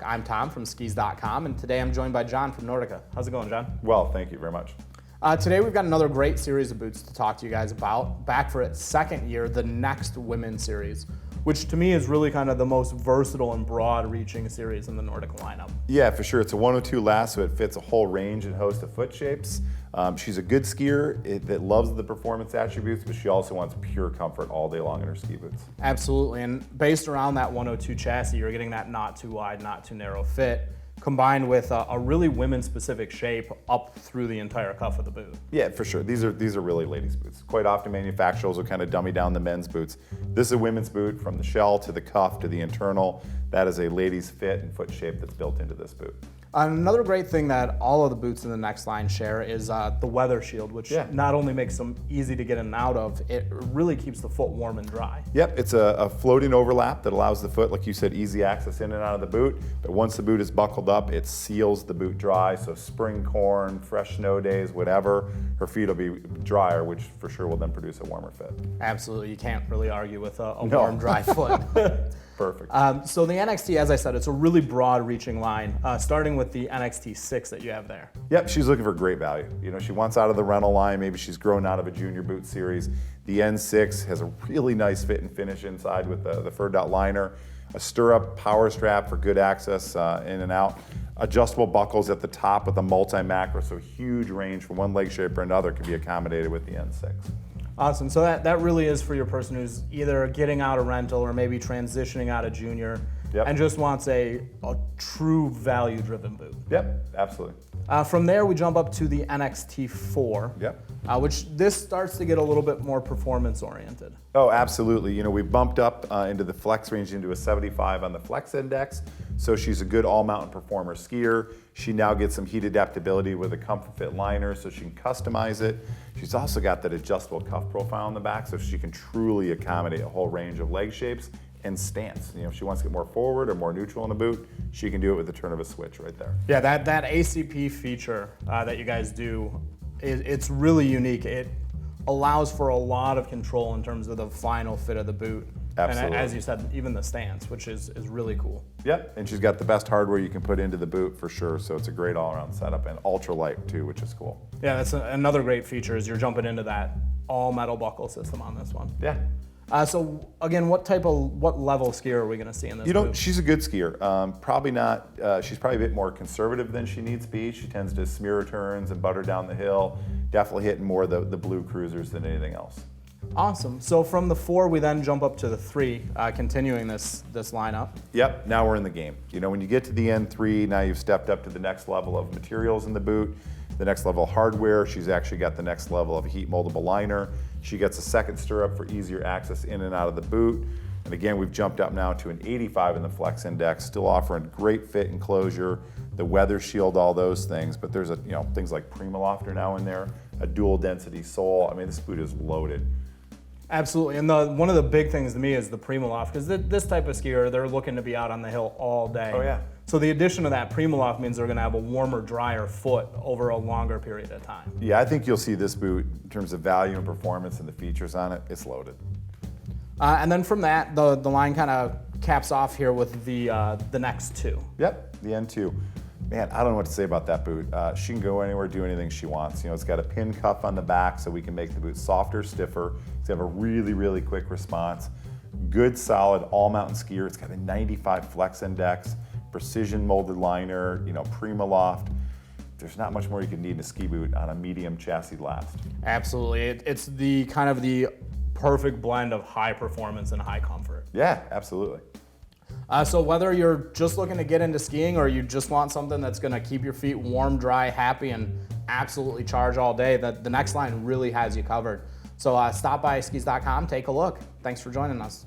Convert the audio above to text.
I'm Tom from SkisDotCom, and today I'm joined by John from Nordica. How's it going, John? Well, thank you very much. Today we've got another great series of boots to talk to you guys about. Back for its second year, the Next Women's Series, which to me is really kind of the most versatile and broad-reaching series in the Nordica lineup. Yeah, for sure. It's a 102 last, so it fits a whole range and host of foot shapes. She's a good skier that loves the performance attributes, but she also wants pure comfort all day long in her ski boots. Absolutely, and based around that 102 chassis, you're getting that not too wide, not too narrow fit, combined with a really women-specific shape up through the entire cuff of the boot. Yeah, for sure. These are really ladies' boots. Quite often manufacturers will kind of dummy down the men's boots. This is a women's boot from the shell to the cuff to the internal. That is a ladies' fit and foot shape that's built into this boot. Another great thing that all of the boots in the Next line share is the weather shield, which not only makes them easy to get in and out of, it really keeps the foot warm and dry. Yep, it's a floating overlap that allows the foot, like you said, easy access in and out of the boot. But once the boot is buckled up, it seals the boot dry. So spring corn, fresh snow days, whatever, her feet will be drier, which for sure will then produce a warmer fit. Absolutely, you can't really argue with a warm, dry foot. Perfect. So the NXT, as I said, it's a really broad-reaching line, starting with the NXT 6 that you have there. Yep, she's looking for great value. You know, she wants out of the rental line. Maybe she's grown out of a junior boot series. The N6 has a really nice fit and finish inside with the fur dot liner, a stirrup power strap for good access in and out, adjustable buckles at the top with a multi-macro, so huge range from one leg shape or another can be accommodated with the N6. Awesome, so that really is for your person who's either getting out of rental or maybe transitioning out of junior and just wants a true value-driven boot. Yep, absolutely. From there, we jump up to the NXT 4, which this starts to get a little bit more performance-oriented. Oh, absolutely. You know, we bumped up into the flex range into a 75 on the flex index, so she's a good all-mountain performer skier. She now gets some heat adaptability with a comfort fit liner, so she can customize it. She's also got that adjustable cuff profile in the back, so she can truly accommodate a whole range of leg shapes and stance. You know, if she wants to get more forward or more neutral in a boot, she can do it with the turn of a switch right there. Yeah, that ACP feature that you guys do, it's really unique. It allows for a lot of control in terms of the final fit of the boot. Absolutely. And as you said, even the stance, which is really cool. Yep, and she's got the best hardware you can put into the boot for sure, so it's a great all-around setup and ultra light too, which is cool. Yeah, that's another great feature is you're jumping into that all-metal buckle system on this one. Yeah. So again, what level skier are we going to see in this? boot? She's a good skier. Probably not. She's probably a bit more conservative than she needs to be. She tends to smear her turns and butter down the hill. Definitely hitting more the blue cruisers than anything else. Awesome. So from the 4, we then jump up to the 3, continuing this lineup. Yep. Now we're in the game. You know, when you get to the N3, now you've stepped up to the next level of materials in the boot, the next level of hardware. She's actually got the next level of heat moldable liner. She gets a second stirrup for easier access in and out of the boot. And again, we've jumped up now to an 85 in the flex index, still offering great fit and closure, the weather shield, all those things. But there's things like Primaloft now in there, a dual density sole. I mean, this boot is loaded. Absolutely, and one of the big things to me is the Primaloft, because this type of skier, they're looking to be out on the hill all day. Oh yeah. So the addition of that Primaloft means they're going to have a warmer, drier foot over a longer period of time. Yeah, I think you'll see this boot in terms of value and performance and the features on it. It's loaded. And then from that, the line kind of caps off here with the next 2. Yep, the N2. Man, I don't know what to say about that boot. She can go anywhere, do anything she wants. You know, it's got a pin cuff on the back so we can make the boot softer, stiffer. It's got a really, really quick response. Good, solid, all-mountain skier. It's got a 95 flex index, precision molded liner, Primaloft. There's not much more you can need in a ski boot on a medium chassis last. Absolutely. It's the kind of the perfect blend of high performance and high comfort. Yeah, absolutely. So whether you're just looking to get into skiing or you just want something that's going to keep your feet warm, dry, happy, and absolutely charge all day, the Next line really has you covered. So stop by SkisDotCom, take a look. Thanks for joining us.